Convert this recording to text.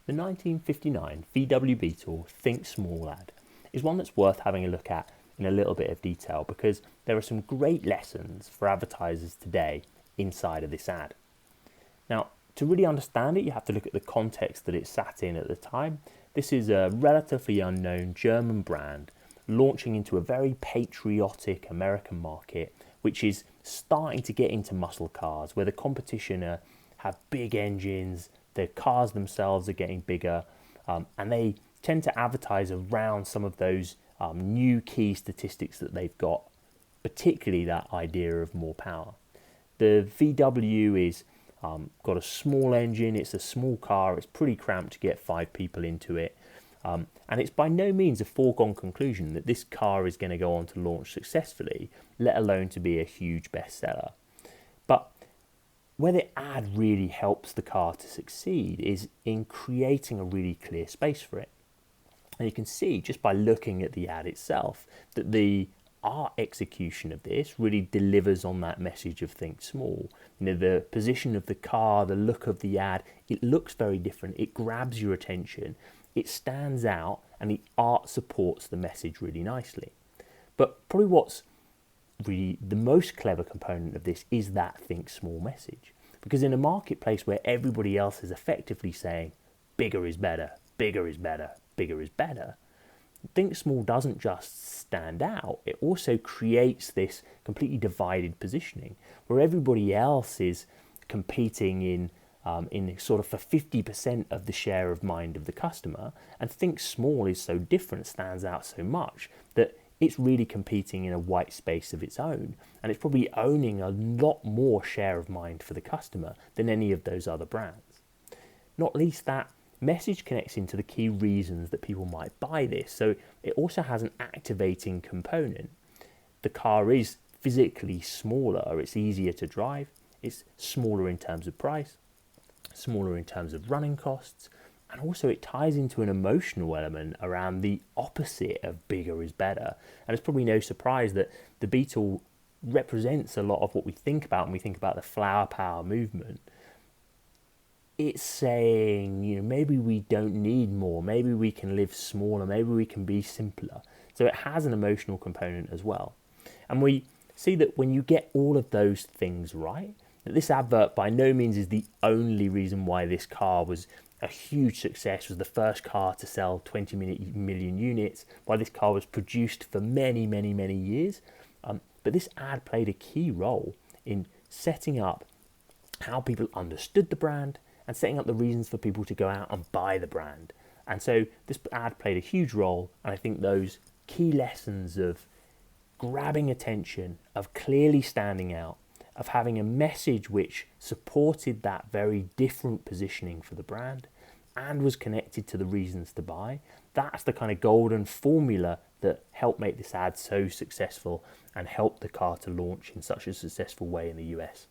The 1959 VW Beetle Think Small ad is one that's worth having a look at in a little bit of detail because there are some great lessons for advertisers today inside of this ad. Now, to really understand it, you have to look at the context that it sat in at the time. This is a relatively unknown German brand launching into a very patriotic American market, which is starting to get into muscle cars, where the competition have big engines, the cars themselves are getting bigger, and they tend to advertise around some of those new key statistics that they've got, particularly that idea of more power. The VW is got a small engine, it's a small car, it's pretty cramped to get 5 people into it, and it's by no means a foregone conclusion that this car is going to go on to launch successfully, let alone to be a huge bestseller. But where the ad really helps the car to succeed is in creating a really clear space for it. And you can see just by looking at the ad itself that the art execution of this really delivers on that message of think small. The position of the car, the look of the ad, it looks very different. It grabs your attention. It stands out, and the art supports the message really nicely. But probably what's really the most clever component of this is that think small message. Because in a marketplace where everybody else is effectively saying bigger is better, bigger is better, bigger is better, think small doesn't just stand out, it also creates this completely divided positioning where everybody else is competing in sort of for 50% of the share of mind of the customer, and think small is so different, stands out so much that it's really competing in a white space of its own, and it's probably owning a lot more share of mind for the customer than any of those other brands. Not least that message connects into the key reasons that people might buy this, so it also has an activating component. The car is physically smaller, it's easier to drive, it's smaller in terms of price, smaller in terms of running costs, and also it ties into an emotional element around the opposite of bigger is better. And it's probably no surprise that the Beetle represents a lot of what we think about when we think about the flower power movement. It's saying, maybe we don't need more, maybe we can live smaller, maybe we can be simpler. So it has an emotional component as well. And we see that when you get all of those things right, that this advert by no means is the only reason why this car was a huge success, was the first car to sell 20 million units, why this car was produced for many, many, many years. But this ad played a key role in setting up how people understood the brand and setting up the reasons for people to go out and buy the brand. And so this ad played a huge role, and I think those key lessons of grabbing attention, of clearly standing out, of having a message which supported that very different positioning for the brand and was connected to the reasons to buy, that's the kind of golden formula that helped make this ad so successful and helped the car to launch in such a successful way in the US.